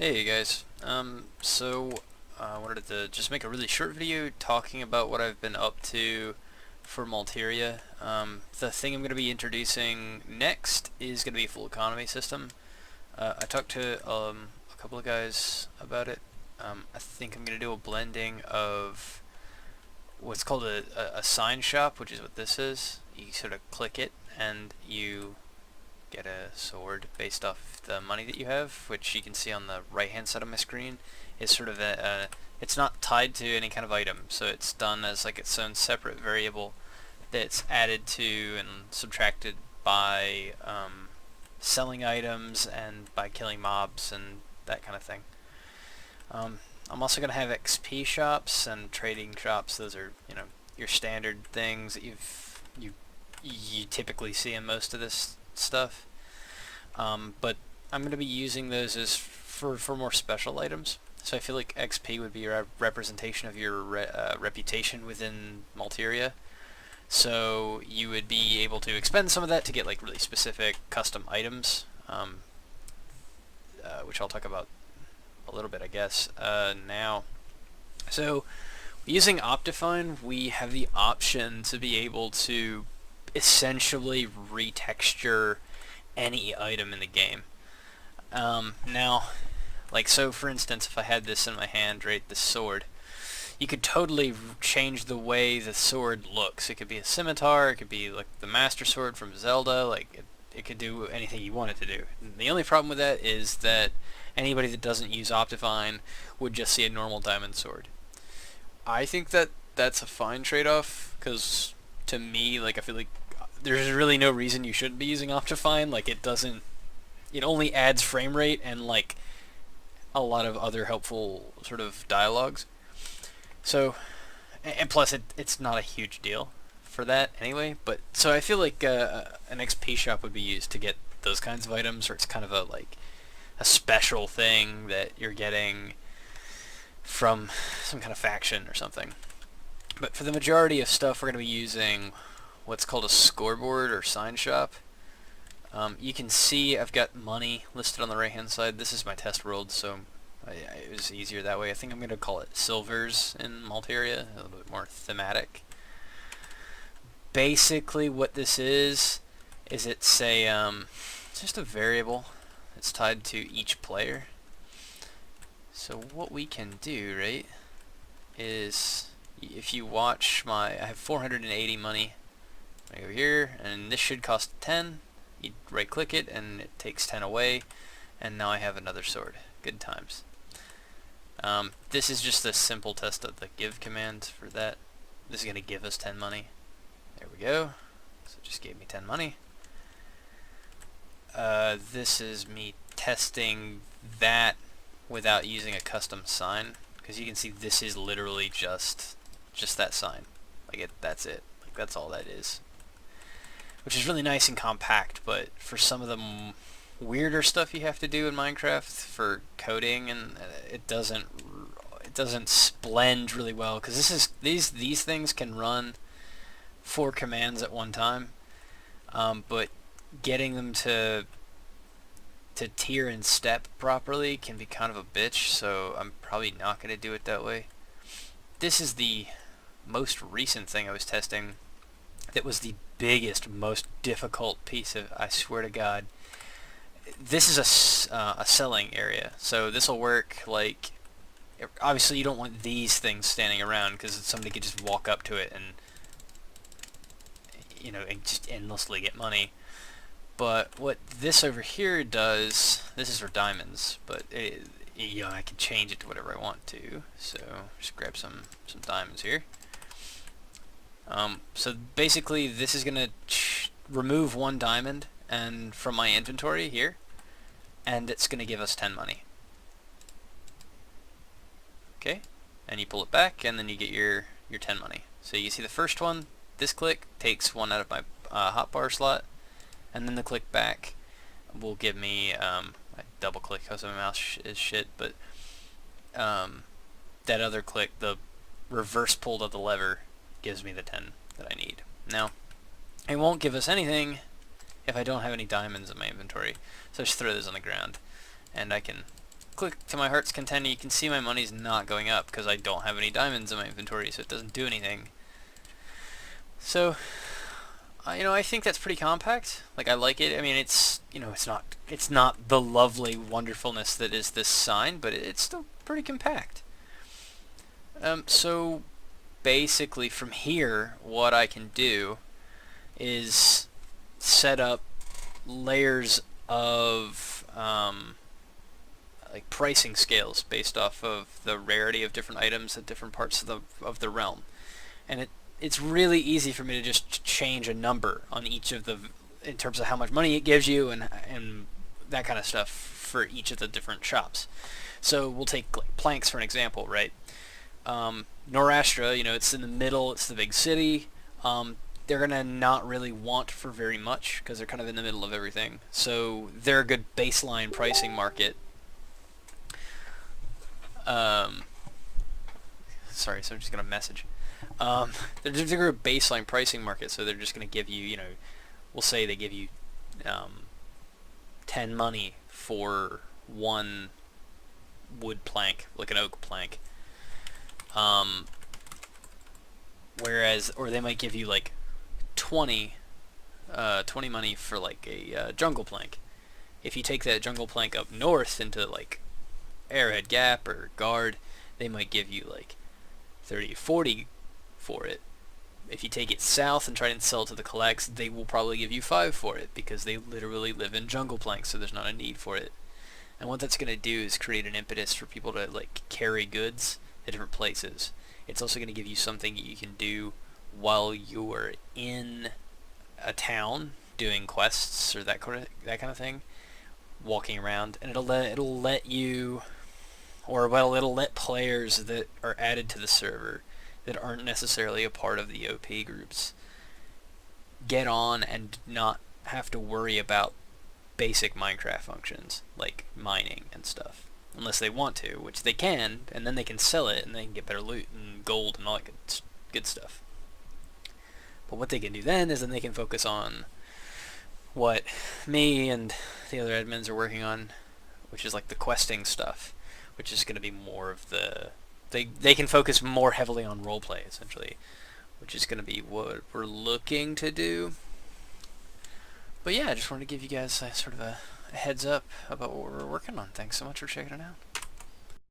Hey guys, I wanted to just make a really short video talking about what I've been up to for Malteria. The thing I'm going to be introducing next is going to be a full economy system. I talked to a couple of guys about it. I think I'm going to do a blending of what's called a sign shop, which is what this is. You sort of click it and you get a sword based off the money that you have, which you can see on the right hand side of my screen is sort of it's not tied to any kind of item, so it's done as like its own separate variable that's added to and subtracted by selling items and by killing mobs and that kind of thing. I'm also going to have XP shops and trading shops. Those are, your standard things that you typically see in most of this stuff. But I'm going to be using those as for more special items. So I feel like XP would be a representation of your reputation within Malteria. So you would be able to expend some of that to get like really specific custom items, which I'll talk about a little bit, I guess, now. So using Optifine, we have the option to be able to essentially retexture any item in the game. Now, like, so for instance, if I had this in my hand, right, this sword, you could totally change the way the sword looks. It could be a scimitar, it could be like the Master Sword from Zelda, like it could do anything you want it to do. The only problem with that is that anybody that doesn't use Optifine would just see a normal diamond sword. I think that that's a fine trade-off, because to me, like, I feel like there's really no reason you shouldn't be using Optifine. Like, it only adds frame rate and like a lot of other helpful sort of dialogues. So, and plus it's not a huge deal for that anyway. But so I feel like an XP shop would be used to get those kinds of items, or it's kind of a special thing that you're getting from some kind of faction or something. But for the majority of stuff, we're going to be using what's called a scoreboard or sign shop. You can see I've got money listed on the right hand side. This is my test world, so it was easier that way. I think I'm going to call it silvers in Malteria, a little bit more thematic. Basically what this is it's just a variable. It's tied to each player. So what we can do, right, is if you watch I have 480 money right over here, and this should cost 10. You right click it and it takes 10 away, and now I have another sword. Good times. This is just a simple test of the give command for that. This is going to give us 10 money. There we go. So it just gave me 10 money. This is me testing that without using a custom sign, because you can see this is literally just that sign. That's it. Like, that's all that is. Which is really nice and compact, but for some of the weirder stuff you have to do in Minecraft for coding, and it doesn't splend really well, because these things can run 4 commands at one time, but getting them to tier and step properly can be kind of a bitch, so I'm probably not going to do it that way. This is the most recent thing I was testing that was the biggest, most difficult piece of, I swear to God. This is a selling area, so this will work like, obviously you don't want these things standing around, because somebody could just walk up to it and and just endlessly get money. But what this over here does, this is for diamonds, but I can change it to whatever I want to. So just grab some diamonds here. So basically this is going to remove 1 diamond and from my inventory here, and it's going to give us 10 money. Okay, and you pull it back, and then you get your 10 money. So you see the first one, this click takes 1 out of my hotbar slot, and then the click back will give me, I double click because my mouse is shit, but that other click, the reverse pull of the lever, gives me the 10 that I need. Now, it won't give us anything if I don't have any diamonds in my inventory, so I just throw those on the ground, and I can click to my heart's content, and you can see my money's not going up because I don't have any diamonds in my inventory, so it doesn't do anything. So, you know, I think that's pretty compact. Like, I like it. I mean, it's, you know, it's not the lovely wonderfulness that is this sign, but it's still pretty compact. So basically from here, what I can do is set up layers of like pricing scales based off of the rarity of different items at different parts of the realm, and it's really easy for me to just change a number on each of the, in terms of how much money it gives you and that kind of stuff for each of the different shops. So we'll take like planks for an example, right? Norastra, you know, it's in the middle, it's the big city. They're gonna not really want for very much because they're kind of in the middle of everything. So they're a good baseline pricing market. Sorry, so I'm just gonna message. They're a baseline pricing market, so they're just gonna give you, you know, we'll say they give you 10 money for one wood plank, like an oak plank. Whereas, or they might give you like 20 money for like a jungle plank. If you take that jungle plank up north into like Arrowhead Gap or Guard, they might give you like 30 or 40 for it. If you take it south and try and sell to the collects, they will probably give you 5 for it because they literally live in jungle planks, so there's not a need for it. And what that's going to do is create an impetus for people to like carry goods to different places. It's also going to give you something you can do while you're in a town doing quests or that kind of thing, walking around, and it'll let you, or well, it'll let players that are added to the server that aren't necessarily a part of the OP groups get on and not have to worry about basic Minecraft functions like mining and stuff, unless they want to, which they can, and then they can sell it and they can get better loot and gold and all that good stuff. But what they can do then is then they can focus on what me and the other admins are working on, which is like the questing stuff, which is going to be more of the, they can focus more heavily on roleplay essentially, which is going to be what we're looking to do. But yeah, I just wanted to give you guys sort of a heads up about what we're working on. Thanks so much for checking it out.